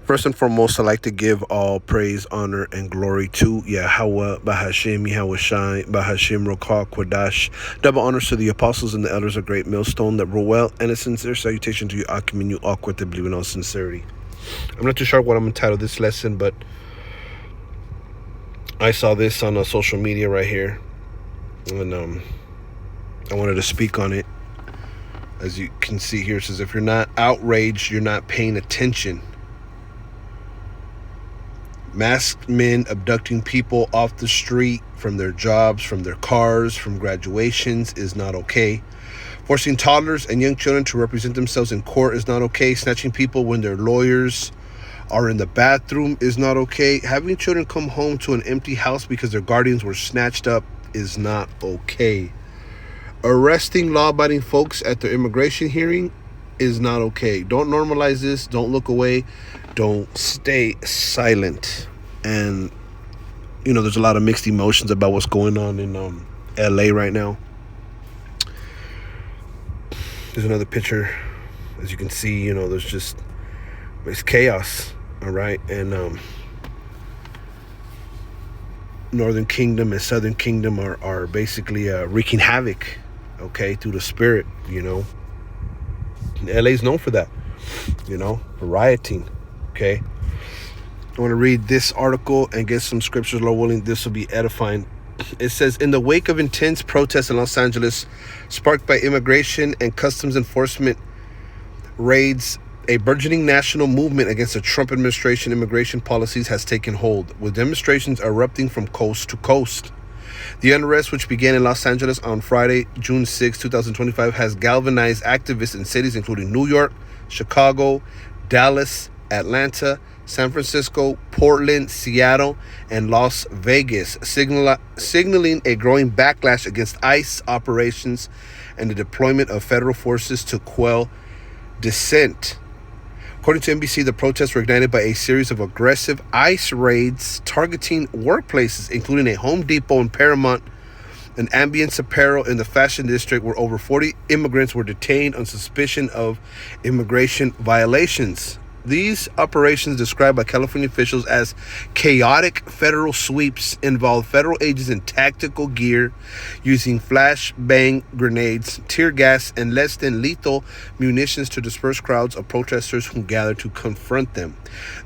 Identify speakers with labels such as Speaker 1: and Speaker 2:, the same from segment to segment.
Speaker 1: First and foremost, I'd like to give all praise, honor, and glory to Yahweh, Bahashim, Yahweh Shai, Bahashim, Rokah, Kwadash. Double honors to the apostles and the elders of Great Millstone that rule well, and a sincere salutation to you, Akim, and you awkward that believe in all sincerity. I'm not too sure what I'm entitled this lesson, but I saw this on social media right here, and I wanted to speak on it. As you can see here, it says, if you're not outraged, you're not paying attention. Masked men abducting people off the street, from their jobs, from their cars, from graduations is not okay. Forcing toddlers and young children to represent themselves in court is not okay. Snatching people when their lawyers are in the bathroom is not okay. Having children come home to an empty house because their guardians were snatched up is not okay. Arresting law-abiding folks at their immigration hearing is not okay. Don't normalize this. Don't look away. Don't stay silent. And, there's a lot of mixed emotions about what's going on in LA right now. There's another picture. As you can see, it's chaos. All right. And Northern Kingdom and Southern Kingdom are basically wreaking havoc, okay, through the spirit, LA's known for that, for rioting, okay. I want to read this article and get some scriptures, Lord willing. This will be edifying. It says, in the wake of intense protests in Los Angeles, sparked by immigration and customs enforcement raids, a burgeoning national movement against the Trump administration immigration policies has taken hold, with demonstrations erupting from coast to coast. The unrest, which began in Los Angeles on Friday, June 6, 2025, has galvanized activists in cities including New York, Chicago, Dallas, Atlanta, San Francisco, Portland, Seattle, and Las Vegas, signaling a growing backlash against ICE operations and the deployment of federal forces to quell dissent. According to NBC, the protests were ignited by a series of aggressive ICE raids targeting workplaces, including a Home Depot in Paramount, an Ambience Apparel in the Fashion District, where over 40 immigrants were detained on suspicion of immigration violations. These operations, described by California officials as chaotic federal sweeps, involved federal agents in tactical gear using flashbang grenades, tear gas, and less than lethal munitions to disperse crowds of protesters who gathered to confront them.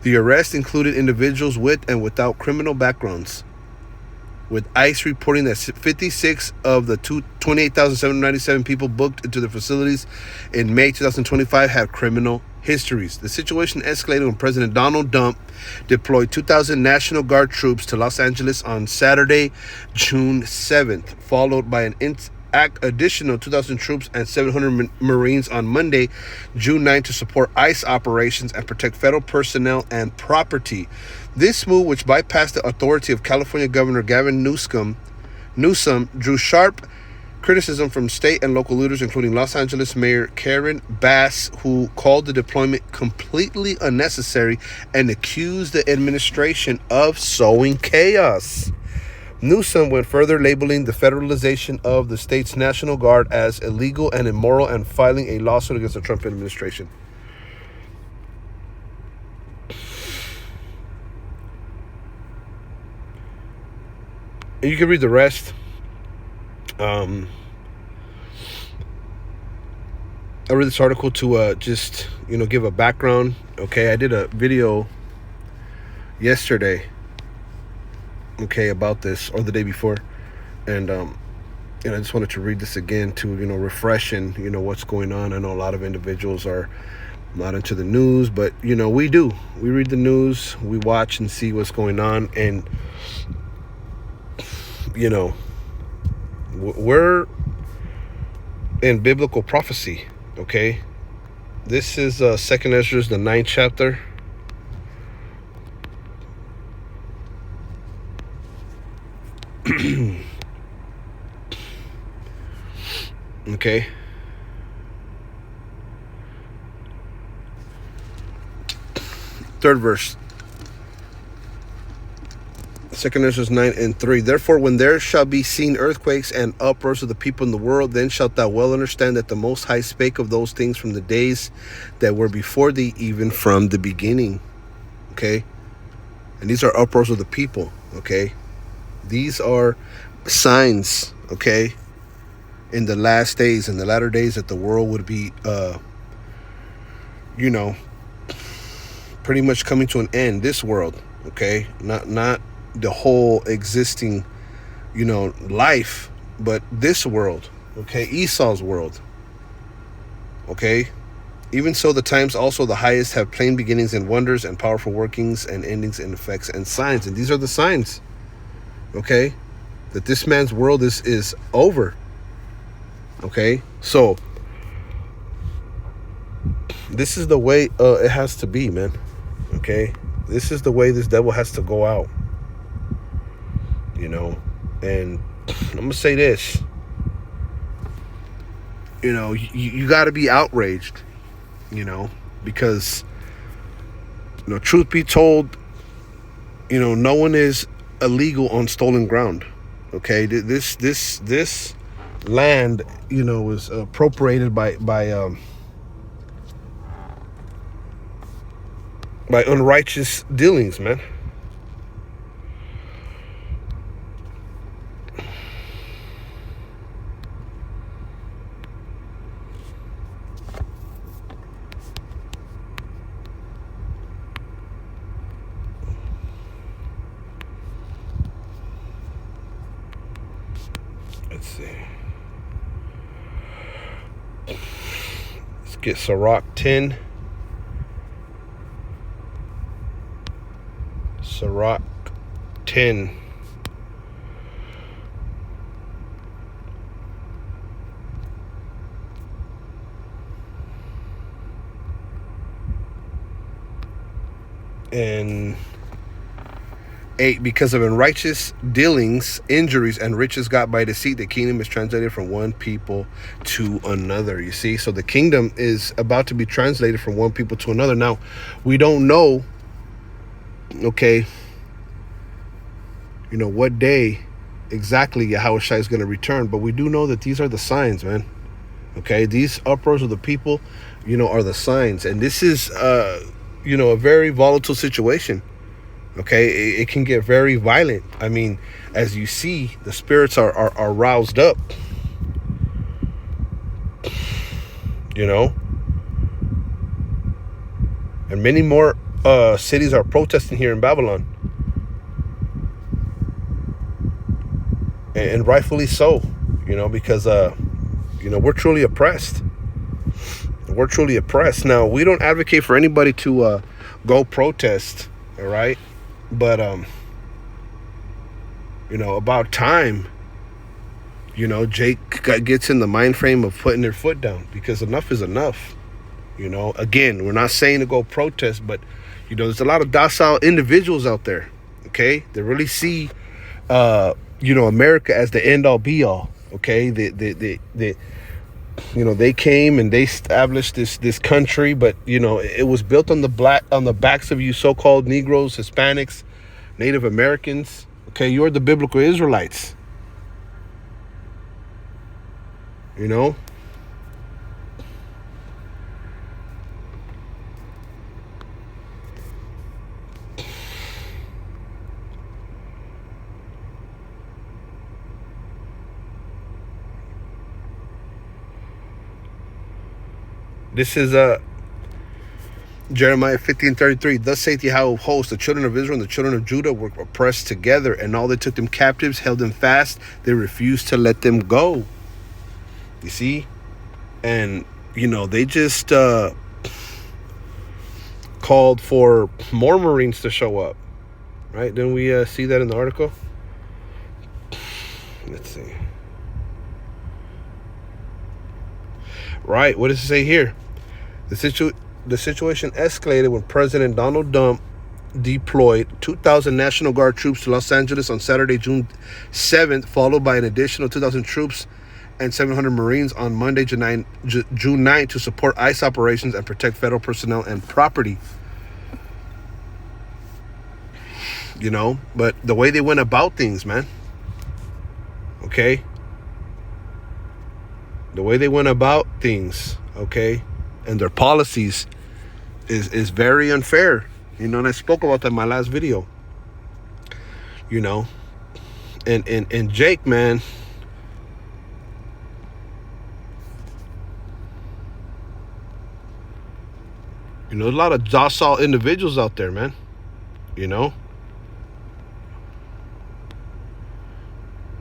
Speaker 1: The arrest included individuals with and without criminal backgrounds, with ICE reporting that 56 of the 28,797 people booked into the facilities in May 2025 had criminal histories. The situation escalated when President Donald Trump deployed 2,000 National Guard troops to Los Angeles on Saturday, June 7th, followed by an additional 2,000 troops and 700 Marines on Monday, June 9th, to support ICE operations and protect federal personnel and property. This move, which bypassed the authority of California Governor Gavin Newsom, drew sharp criticism from state and local leaders, including Los Angeles Mayor Karen Bass, who called the deployment completely unnecessary and accused the administration of sowing chaos. Newsom went further, labeling the federalization of the state's National Guard as illegal and immoral and filing a lawsuit against the Trump administration. And you can read the rest. I read this article to just give a background. Okay, I did a video yesterday, okay, about this, or the day before, and I just wanted to read this again to refresh and what's going on. I know a lot of individuals are not into the news, but we read the news, we watch and see what's going on, and we're in biblical prophecy. Okay, this is 2nd Ezra, the 9th chapter. Okay. Third verse. 2 Ezra 9:3. Therefore, when there shall be seen earthquakes and uproars of the people in the world, then shalt thou well understand that the Most High spake of those things from the days that were before thee, even from the beginning. okay? And these are uproars of the people, okay? These are signs, okay, in the last days, in the latter days, that the world would be, you know, pretty much coming to an end. This world, okay? Not the whole existing, life, but this world, okay? Esau's world, okay? Even so, the times also the highest have plain beginnings and wonders and powerful workings and endings and effects and signs. And these are the signs, okay, that this man's world is over, okay? So this is the way it has to be, man, okay? This is the way this devil has to go out, and I'm gonna say this, you got to be outraged, because, truth be told, no one is illegal on stolen ground, okay? This land, was appropriated by unrighteous dealings, man. Let's see. Let's get Sirach 10. Sirach 10. And 8, because of unrighteous dealings, injuries, and riches got by deceit, the kingdom is translated from one people to another. You see, so the kingdom is about to be translated from one people to another. Now, we don't know, okay, what day exactly Yahushua is going to return, but we do know that these are the signs, man. Okay, these uproars of the people, are the signs, and this is, a very volatile situation. Okay, it can get very violent. I mean, as you see, the spirits are roused up. And many more cities are protesting here in Babylon, and rightfully so. Because we're truly oppressed. We're truly oppressed. Now, we don't advocate for anybody to go protest. All right. But, about time, Jake gets in the mind frame of putting their foot down, because enough is enough. Again, we're not saying to go protest, but, there's a lot of docile individuals out there, okay? They really see, America as the end all be all, okay? They came and they established this country, but it was built on the backs of you so-called Negroes, Hispanics, Native Americans. Okay, you're the biblical Israelites. This is Jeremiah 15:33. Thus saith Yahweh of hosts, the children of Israel and the children of Judah were oppressed together, and all that took them captives held them fast. They refused to let them go. You see? And, they just called for more Marines to show up. Right? Didn't we see that in the article? Let's see. Right. What does it say here? The situation escalated when President Donald Trump deployed 2,000 National Guard troops to Los Angeles on Saturday, June 7th, followed by an additional 2,000 troops and 700 Marines on Monday, June 9th, to support ICE operations and protect federal personnel and property. But the way they went about things, man. Okay? The way they went about things, okay, and their policies is very unfair. You know, and I spoke about that in my last video. You know, and Jake, man, you know, there's a lot of docile individuals out there, man. You know,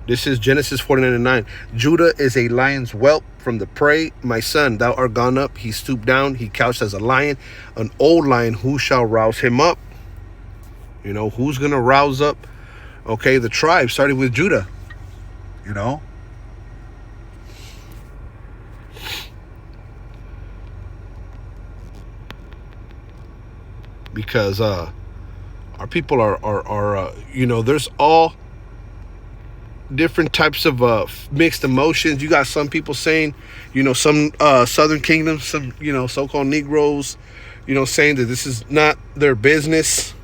Speaker 1: this is Genesis 49:9. Judah is a lion's whelp from the prey. My son, thou art gone up. He stooped down. He couched as a lion, an old lion. Who shall rouse him up? You know, who's going to rouse up, okay, the tribe, starting with Judah, you know? Because our people are you know, there's all different types of mixed emotions. You got some people saying, you know, some Southern Kingdoms, some, you know, so-called Negroes, you know, saying that this is not their business.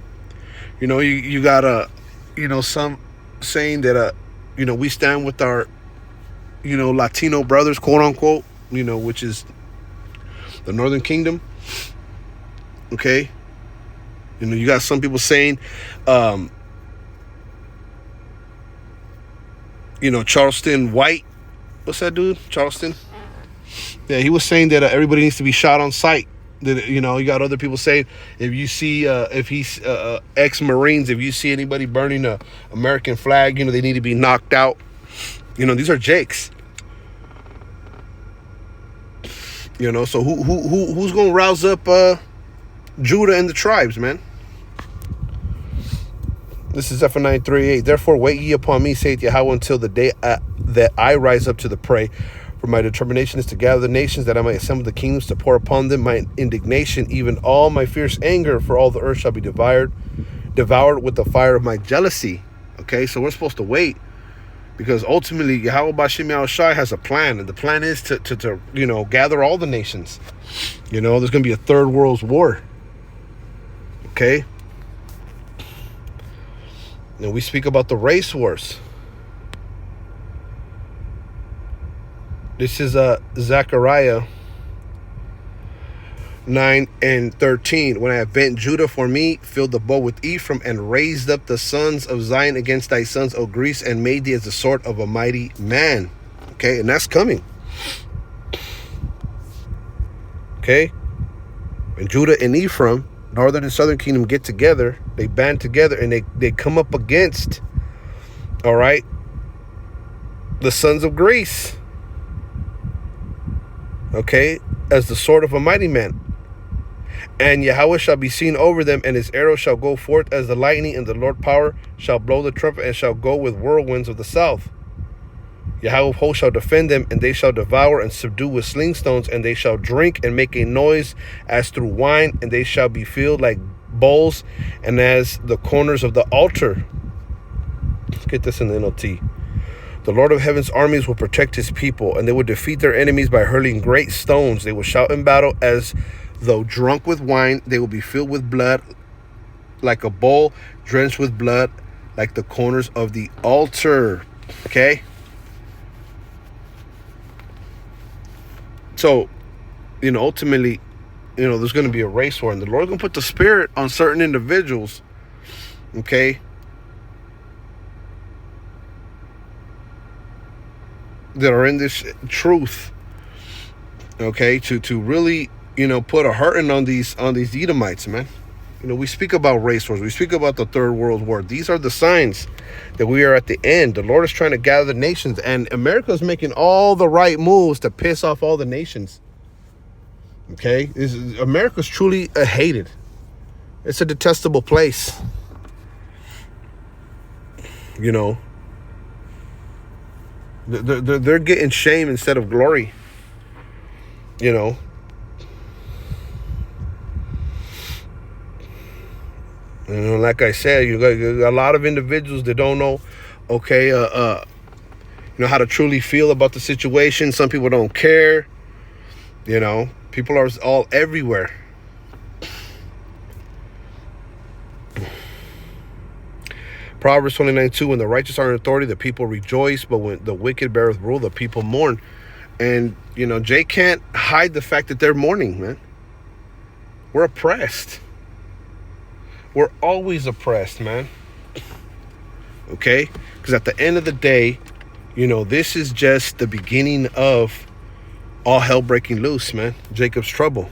Speaker 1: You know, you got you know, some saying that you know, we stand with our, you know, Latino brothers, quote unquote, you know, which is the Northern Kingdom. Okay. You know, you got some people saying, you know, Charleston White, what's that dude? Charleston? Yeah, he was saying that everybody needs to be shot on sight. That, you know, you got other people saying, if you see, if he's ex-Marines, if you see anybody burning a American flag, you know, they need to be knocked out. You know, these are Jakes. You know, so who's gonna rouse up Judah and the tribes, man? This is Zephaniah 3:8. Therefore wait ye upon me, saith Yahweh, until the day that I rise up to the prey. For my determination is to gather the nations, that I might assemble the kingdoms, to pour upon them my indignation, even all my fierce anger, for all the earth shall be devoured with the fire of my jealousy. Okay, so we're supposed to wait, because ultimately Yahweh Bashim Yahushai has a plan, and the plan is to you know, gather all the nations. You know, there's going to be a third world war. Okay? And we speak about the race wars. This is Zechariah 9:13. When I have bent Judah for me, filled the bow with Ephraim, and raised up the sons of Zion against thy sons, O Greece, and made thee as the sword of a mighty man. Okay, and that's coming. Okay? When Judah and Ephraim, Northern and Southern Kingdom, get together, they band together, and they come up against, all right, the sons of Greece. Okay, as the sword of a mighty man. And Yahweh shall be seen over them, and his arrow shall go forth as the lightning, and the Lord power shall blow the trumpet, and shall go with whirlwinds of the south. Yahweh of hosts shall defend them, and they shall devour and subdue with sling stones, and they shall drink and make a noise as through wine, and they shall be filled like bowls, and as the corners of the altar. Let's get this in the NLT. The Lord of heaven's armies will protect his people, and they will defeat their enemies by hurling great stones. They will shout in battle as though drunk with wine. They will be filled with blood like a bowl, drenched with blood like the corners of the altar. Okay? So, you know, ultimately, you know, there's going to be a race war, and the Lord's going to put the spirit on certain individuals. Okay? That are in this truth, okay, to really, you know, put a hurting on these Edomites, man. You know, we speak about race wars, we speak about the third world war. These are the signs that we are at the end. The Lord is trying to gather the nations, and America is making all the right moves to piss off all the nations. Okay, America's truly hated. It's a detestable place. You know, they're getting shame instead of glory. You know. And like I said, you got a lot of individuals that don't know, okay, you know, how to truly feel about the situation. Some people don't care. You know, people are all everywhere. Proverbs 29:2, when the righteous are in authority, the people rejoice, but when the wicked beareth rule, the people mourn. And, you know, Jay can't hide the fact that they're mourning, man. We're oppressed. we're always oppressed, man. Okay? Because at the end of the day, this is just the beginning of all hell breaking loose, man. Jacob's trouble.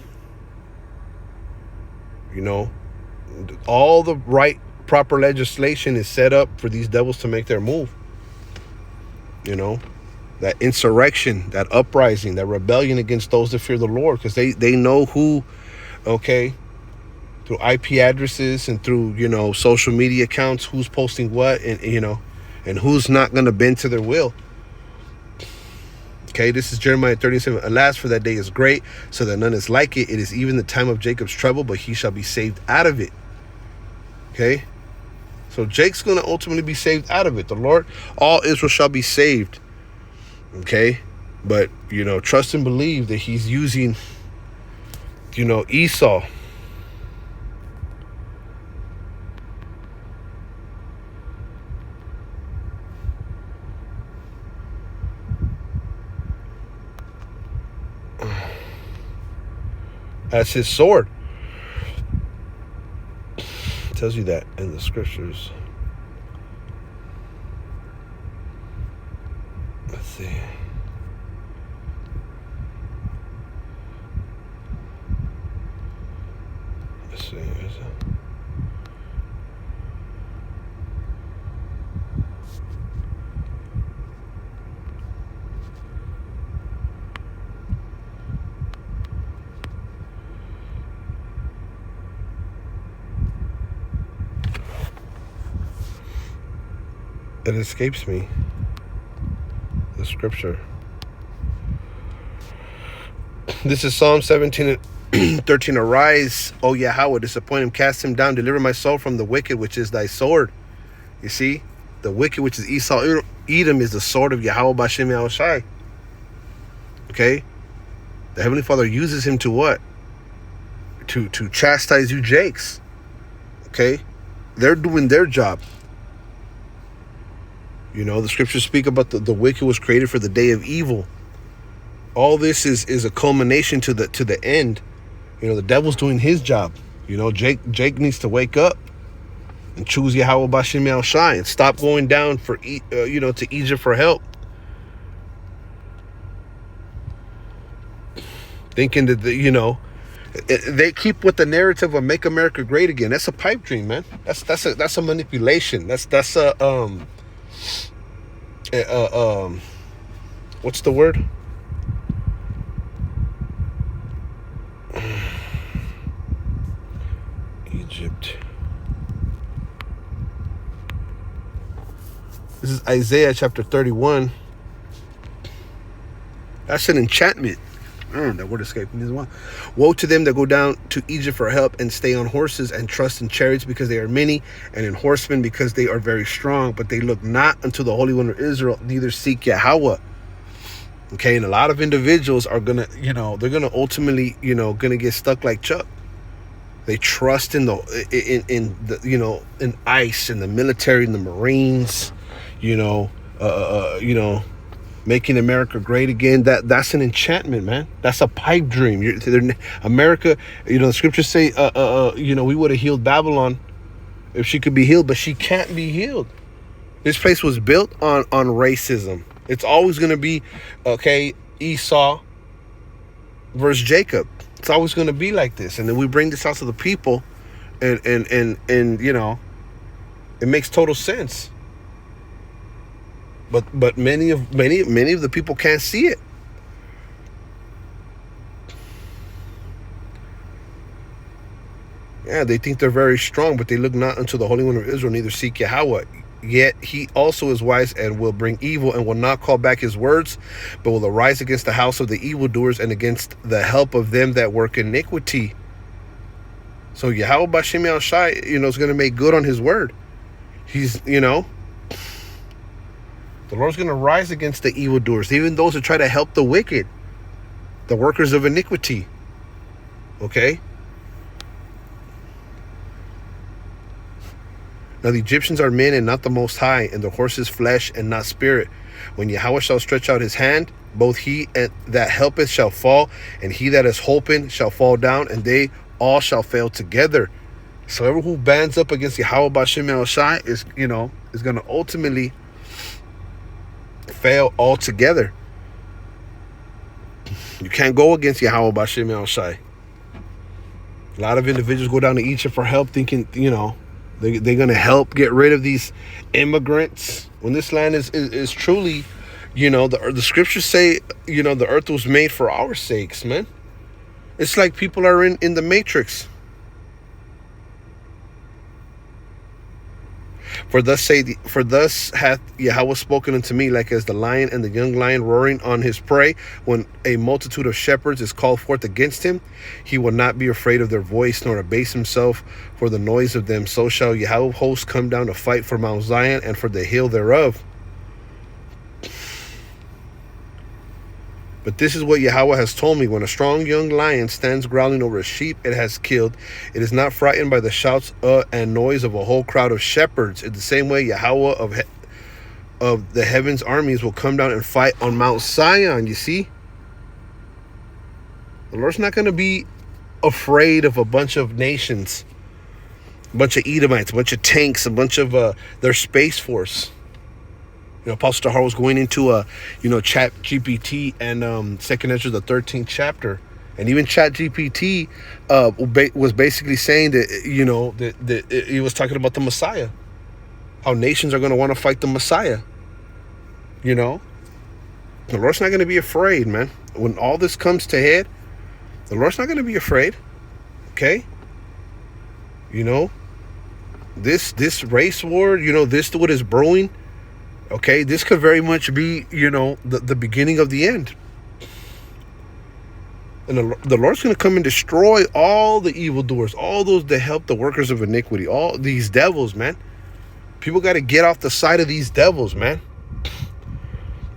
Speaker 1: All the right, proper legislation is set up for these devils to make their move. That insurrection, that uprising, that rebellion against those that fear the Lord, because they know who, okay, through IP addresses and through, social media accounts, who's posting what, and who's not going to bend to their will. Okay, this is Jeremiah 37. Alas, for that day is great, so that none is like it. It is even the time of Jacob's trouble, but he shall be saved out of it. Okay, so Jake's going to ultimately be saved out of it. The Lord, all Israel shall be saved. Okay, but trust and believe that he's using Esau as his sword. It tells you that in the scriptures. Let's see. It escapes me. The scripture. This is Psalm 17 and 13. Arise, O Yahweh, disappoint him, cast him down, deliver my soul from the wicked, which is thy sword. You see, the wicked, which is Esau, Edom, is the sword of Yahweh Bashem Yahushai. Okay, the Heavenly Father uses him to what? To chastise you, Jakes. Okay, they're doing their job. The scriptures speak about the wicked was created for the day of evil. All this is a culmination to the end. The devil's doing his job. Jake needs to wake up and choose Yahweh Bashem Yahushai and stop going down for to Egypt for help, thinking that they keep with the narrative of make America great again. That's a pipe dream, man. That's a manipulation. That's what's the word? Egypt. This is Isaiah chapter 31. That's an enchantment. That word escaped me as well. Woe to them that go down to Egypt for help and stay on horses and trust in chariots because they are many, and in horsemen because they are very strong, but they look not unto the Holy One of Israel, neither seek Yahweh. Okay, and a lot of individuals are gonna, they're gonna ultimately, gonna get stuck like Chuck. They trust in in ICE, in the military, in the Marines, making America great again. That's an enchantment, man. That's a pipe dream. America, the scriptures say, we would have healed Babylon if she could be healed, but she can't be healed. This place was built on racism. It's always going to be, okay, Esau versus Jacob. It's always going to be like this. And then we bring this out to the people, and it makes total sense. But many of the people can't see it. Yeah, they think they're very strong, but they look not unto the Holy One of Israel, neither seek Yahweh. Yet he also is wise and will bring evil and will not call back his words, but will arise against the house of the evildoers and against the help of them that work iniquity. So Yahweh Bashem Yahushai, is going to make good on his word. He's, the Lord's going to rise against the evildoers, even those that try to help the wicked, the workers of iniquity. Okay? Now the Egyptians are men and not the Most High, and the horses flesh and not spirit. When Yahweh shall stretch out his hand, both he that helpeth shall fall, and he that is holpen shall fall down, and they all shall fail together. So whoever who bands up against Yahweh B'Shem Yahushai is, is going to ultimately fail altogether. You can't go against Yahweh B'Shem Yahushai. A lot of individuals go down to Egypt for help, thinking, they're going to help get rid of these immigrants. When this land is truly, the scriptures say, the earth was made for our sakes, man. It's like people are in the Matrix. For thus hath Yahweh spoken unto me, like as the lion and the young lion roaring on his prey, when a multitude of shepherds is called forth against him, he will not be afraid of their voice, nor abase himself for the noise of them. So shall Yahweh hosts come down to fight for Mount Zion and for the hill thereof. But this is what Yahweh has told me. When a strong young lion stands growling over a sheep it has killed, it is not frightened by the shouts and noise of a whole crowd of shepherds. In the same way, Yahweh of the heavens armies will come down and fight on Mount Zion. You see? The Lord's not going to be afraid of a bunch of nations, a bunch of Edomites, a bunch of tanks, a bunch of their space force. Apostle Tahar was going into Chat GPT and Second Ezra, the 13th chapter, and even Chat GPT was basically saying that that he was talking about the Messiah, how nations are going to want to fight the Messiah. The Lord's not going to be afraid, man. When all this comes to head, the Lord's not going to be afraid. Okay. This race war, this what is brewing. Okay, this could very much be, the beginning of the end. And the Lord's going to come and destroy all the evildoers, all those that help the workers of iniquity, all these devils, man. People got to get off the side of these devils, man.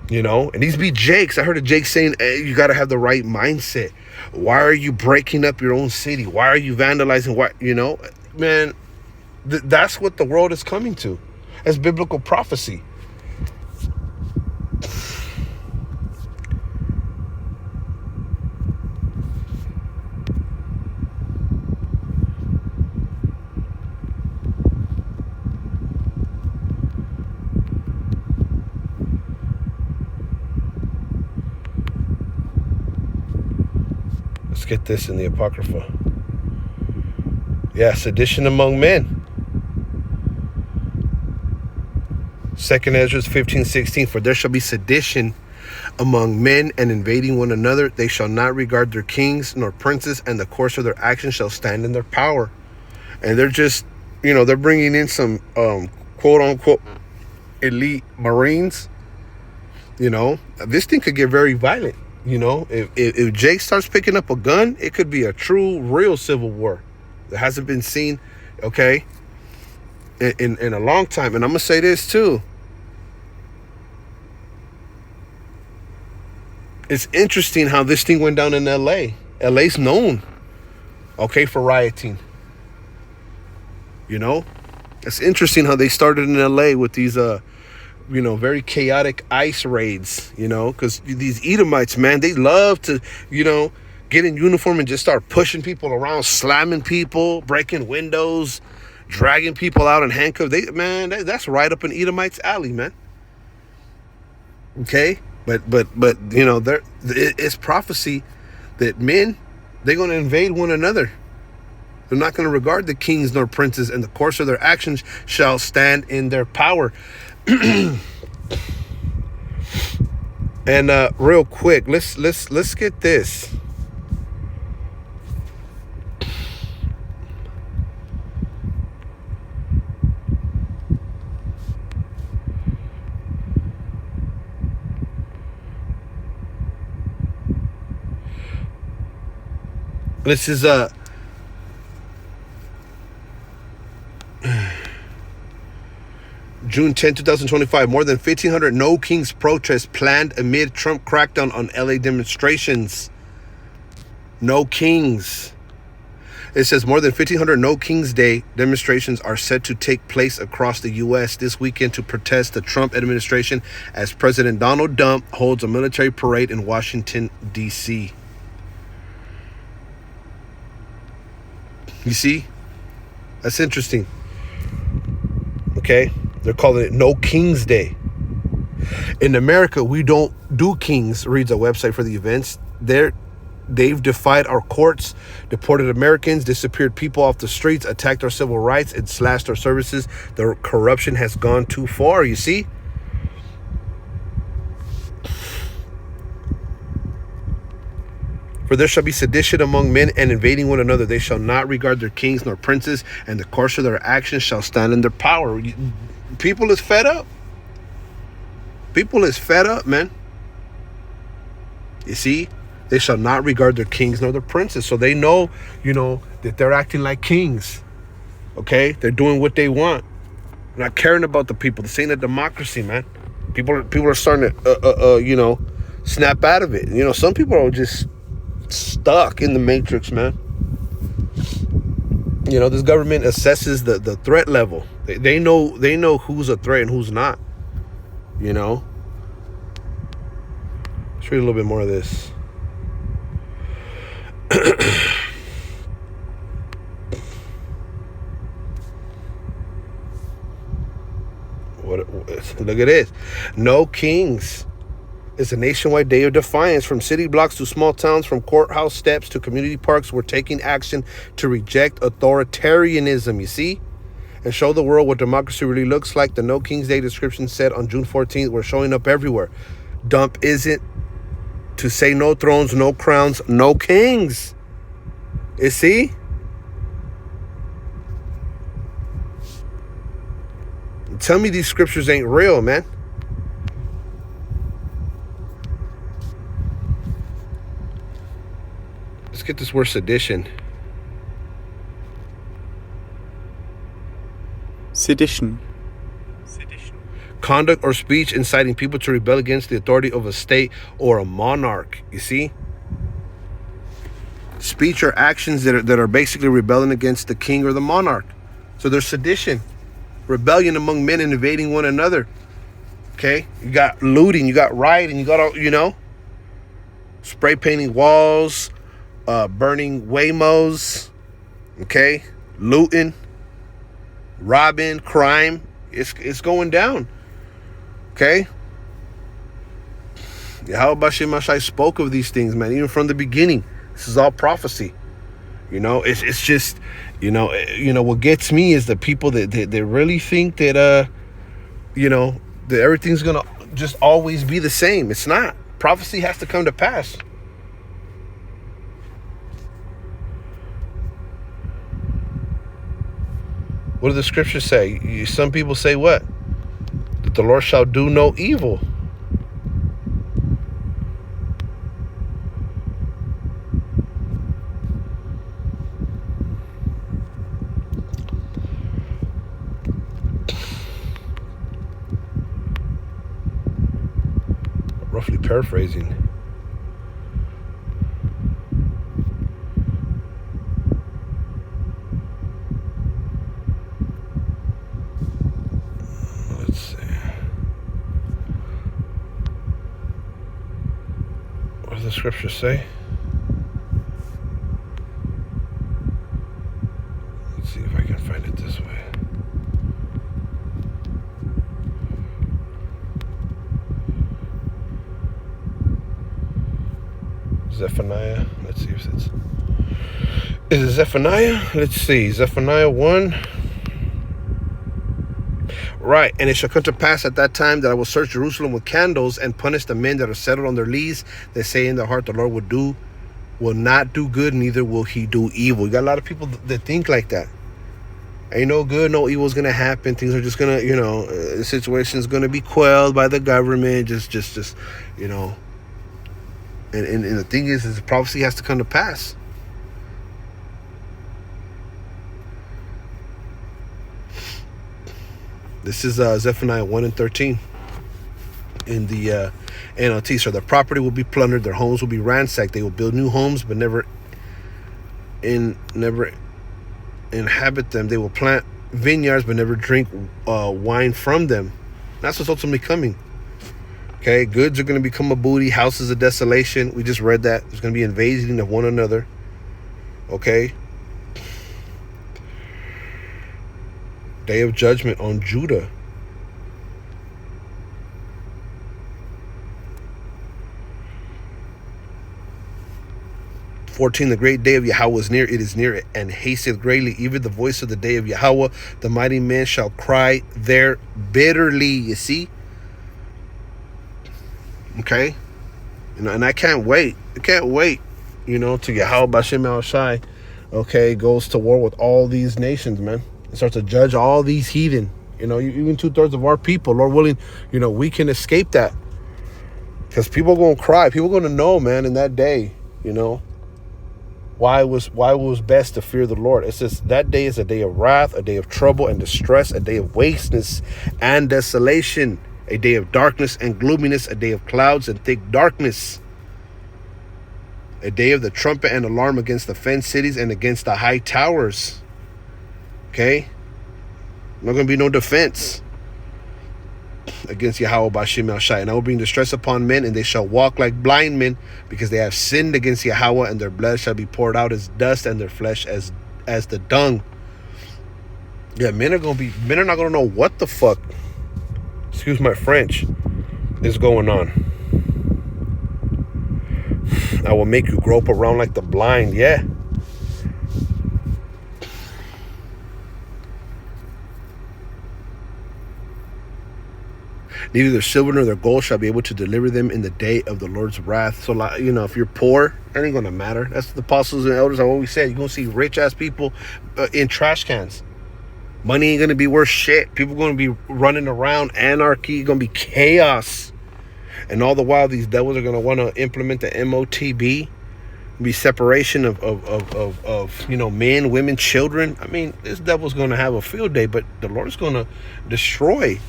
Speaker 1: And these be Jakes. I heard a Jake saying, hey, you got to have the right mindset. Why are you breaking up your own city? Why are you vandalizing? Why, man, that's what the world is coming to. That's biblical prophecy. Let's get this in the Apocrypha. Yeah, sedition among men. 2nd Ezra 15:16. For there shall be sedition among men, and invading one another. They shall not regard their kings nor princes, and the course of their actions shall stand in their power. And they're just, they're bringing in some quote unquote elite Marines. This thing could get very violent. If Jake starts picking up a gun, it could be a true, real civil war that hasn't been seen, okay, in a long time. And I'm gonna say this too. It's interesting how this thing went down in LA. LA's known, okay, for rioting. It's interesting how they started in LA with these very chaotic ICE raids, because these Edomites, man, they love to, get in uniform and just start pushing people around, slamming people, breaking windows, dragging people out in handcuffs. That's right up in Edomites' alley, man. Okay, but it's prophecy that men, they're going to invade one another. They're not going to regard the kings nor princes, and the course of their actions shall stand in their power. And real quick, let's get this. This is June 10, 2025. More than 1,500 No Kings protests planned amid Trump crackdown on LA demonstrations. No Kings. It says more than 1,500 No Kings Day demonstrations are set to take place across the U.S. this weekend to protest the Trump administration as President Donald Trump holds a military parade in Washington, D.C. You see? That's interesting. Okay? They're calling it No King's Day. In America, we don't do kings, reads a website for the events. They've defied our courts, deported Americans, disappeared people off the streets, attacked our civil rights, and slashed our services. The corruption has gone too far, you see? For there shall be sedition among men and invading one another. They shall not regard their kings nor princes, and the course of their actions shall stand in their power. People is fed up. People is fed up, man. You see? They shall not regard their kings nor their princes. So they know, that they're acting like kings. Okay? They're doing what they want. They're not caring about the people. This ain't a democracy, man. People are starting to, snap out of it. Some people are just stuck in the matrix, man. This government assesses the threat level. They know who's a threat and who's not. Let's read a little bit more of this. Look at this. No kings. It's a nationwide day of defiance. From city blocks to small towns, from courthouse steps to community parks, we're taking action to reject authoritarianism, you see? And show the world what democracy really looks like. The No King's Day description said on June 14th, we're showing up everywhere. Dump isn't to say no thrones, no crowns, no kings. You see? Tell me these scriptures ain't real, man. Let's get this word sedition.
Speaker 2: Sedition.
Speaker 1: Conduct or speech inciting people to rebel against the authority of a state or a monarch. You see? Speech or actions that are basically rebelling against the king or the monarch. So there's sedition. Rebellion among men and invading one another. Okay? You got looting, you got rioting, you got all, spray painting walls, burning Waymos, okay? Looting, robbing, crime. It's going down. Okay? Yahweh Bashem Mashai spoke of these things, man, even from the beginning. This is all prophecy. It's just, what gets me is the people that really think that, that everything's going to just always be the same. It's not. Prophecy has to come to pass. What do the scriptures say? Some people say what? That the Lord shall do no evil. Roughly paraphrasing. Let's see. What does the scripture say? Let's see if I can find it this way. Zephaniah. Let's see if it's... Is it Zephaniah? Let's see. Zephaniah 1. Right. And it shall come to pass at that time that I will search Jerusalem with candles and punish the men that are settled on their lees. They say in their heart the Lord will not do good, neither will he do evil. You got a lot of people that think like that. Ain't no good, no evil is going to happen. Things are just going to, the situation is going to be quelled by the government. Just, And the thing is the prophecy has to come to pass. This is Zephaniah 1 and 13 in the NLT. So their property will be plundered, their homes will be ransacked. They will build new homes, but never inhabit them. They will plant vineyards, but never drink wine from them. That's what's ultimately coming. Okay, goods are going to become a booty. Houses of desolation. We just read that. There's going to be invasion of one another. Okay. Day of judgment on Judah. The great day of Yahweh is near, it is near, and hasteth greatly, even the voice of the day of Yahweh. The mighty man shall cry there bitterly. You see? Okay? You know, and I can't wait. You know, to Yahweh Bashem El Shai, okay, goes to war with all these nations, man. And starts to judge all these heathen. You know, even 2/3 of our people, Lord willing, you know, we can escape that. Because people are going to cry. People are going to know, man, in that day, you know, why it was best to fear the Lord. It says that day is a day of wrath, a day of trouble and distress, a day of wasteness and desolation, a day of darkness and gloominess, a day of clouds and thick darkness, a day of the trumpet and alarm against the fenced cities and against the high towers. Okay? Not going to be no defense against Yahweh Bashem El Shai. And I will bring distress upon men, and they shall walk like blind men, because they have sinned against Yahweh, and their blood shall be poured out as dust, and their flesh as the dung. Yeah, men are not gonna know what the fuck, excuse my French, is going on. I will make you grope around like the blind. Yeah. Neither their silver nor their gold shall be able to deliver them in the day of the Lord's wrath. So, you know, if you're poor, it ain't going to matter. That's what the apostles and elders have always said. You're going to see rich-ass people in trash cans. Money ain't going to be worth shit. People are going to be running around. Anarchy, going to be chaos. And all the while, these devils are going to want to implement the MOTB. Be separation of you know, men, women, children. I mean, this devil's going to have a field day, but the Lord's going to destroy,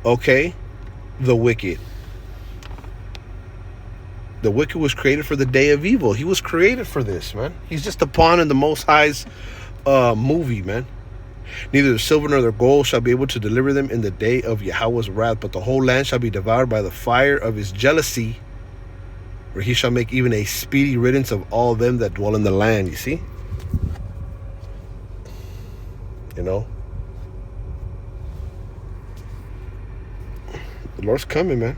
Speaker 1: okay, the wicked. The wicked was created for the day of evil. He was created for this, man. He's just a pawn in the Most High's movie, man. Neither the silver nor the gold shall be able to deliver them in the day of Yahweh's wrath, but the whole land shall be devoured by the fire of his jealousy, where he shall make even a speedy riddance of all them that dwell in the land. You see? You know? The Lord's coming, man.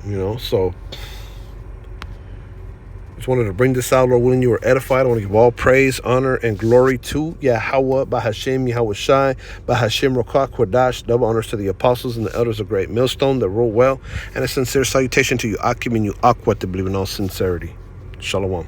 Speaker 1: You know, so just wanted to bring this out, Lord willing. You were edified. I want to give all praise, honor, and glory to Yahweh, Bahashem, Yahweh Shai, Bahashem, Rokah, Kodash. Double honors to the apostles and the elders of Great Millstone that rule well. And a sincere salutation to you, Akim, and you, Aqua, to believe in all sincerity. Shalom.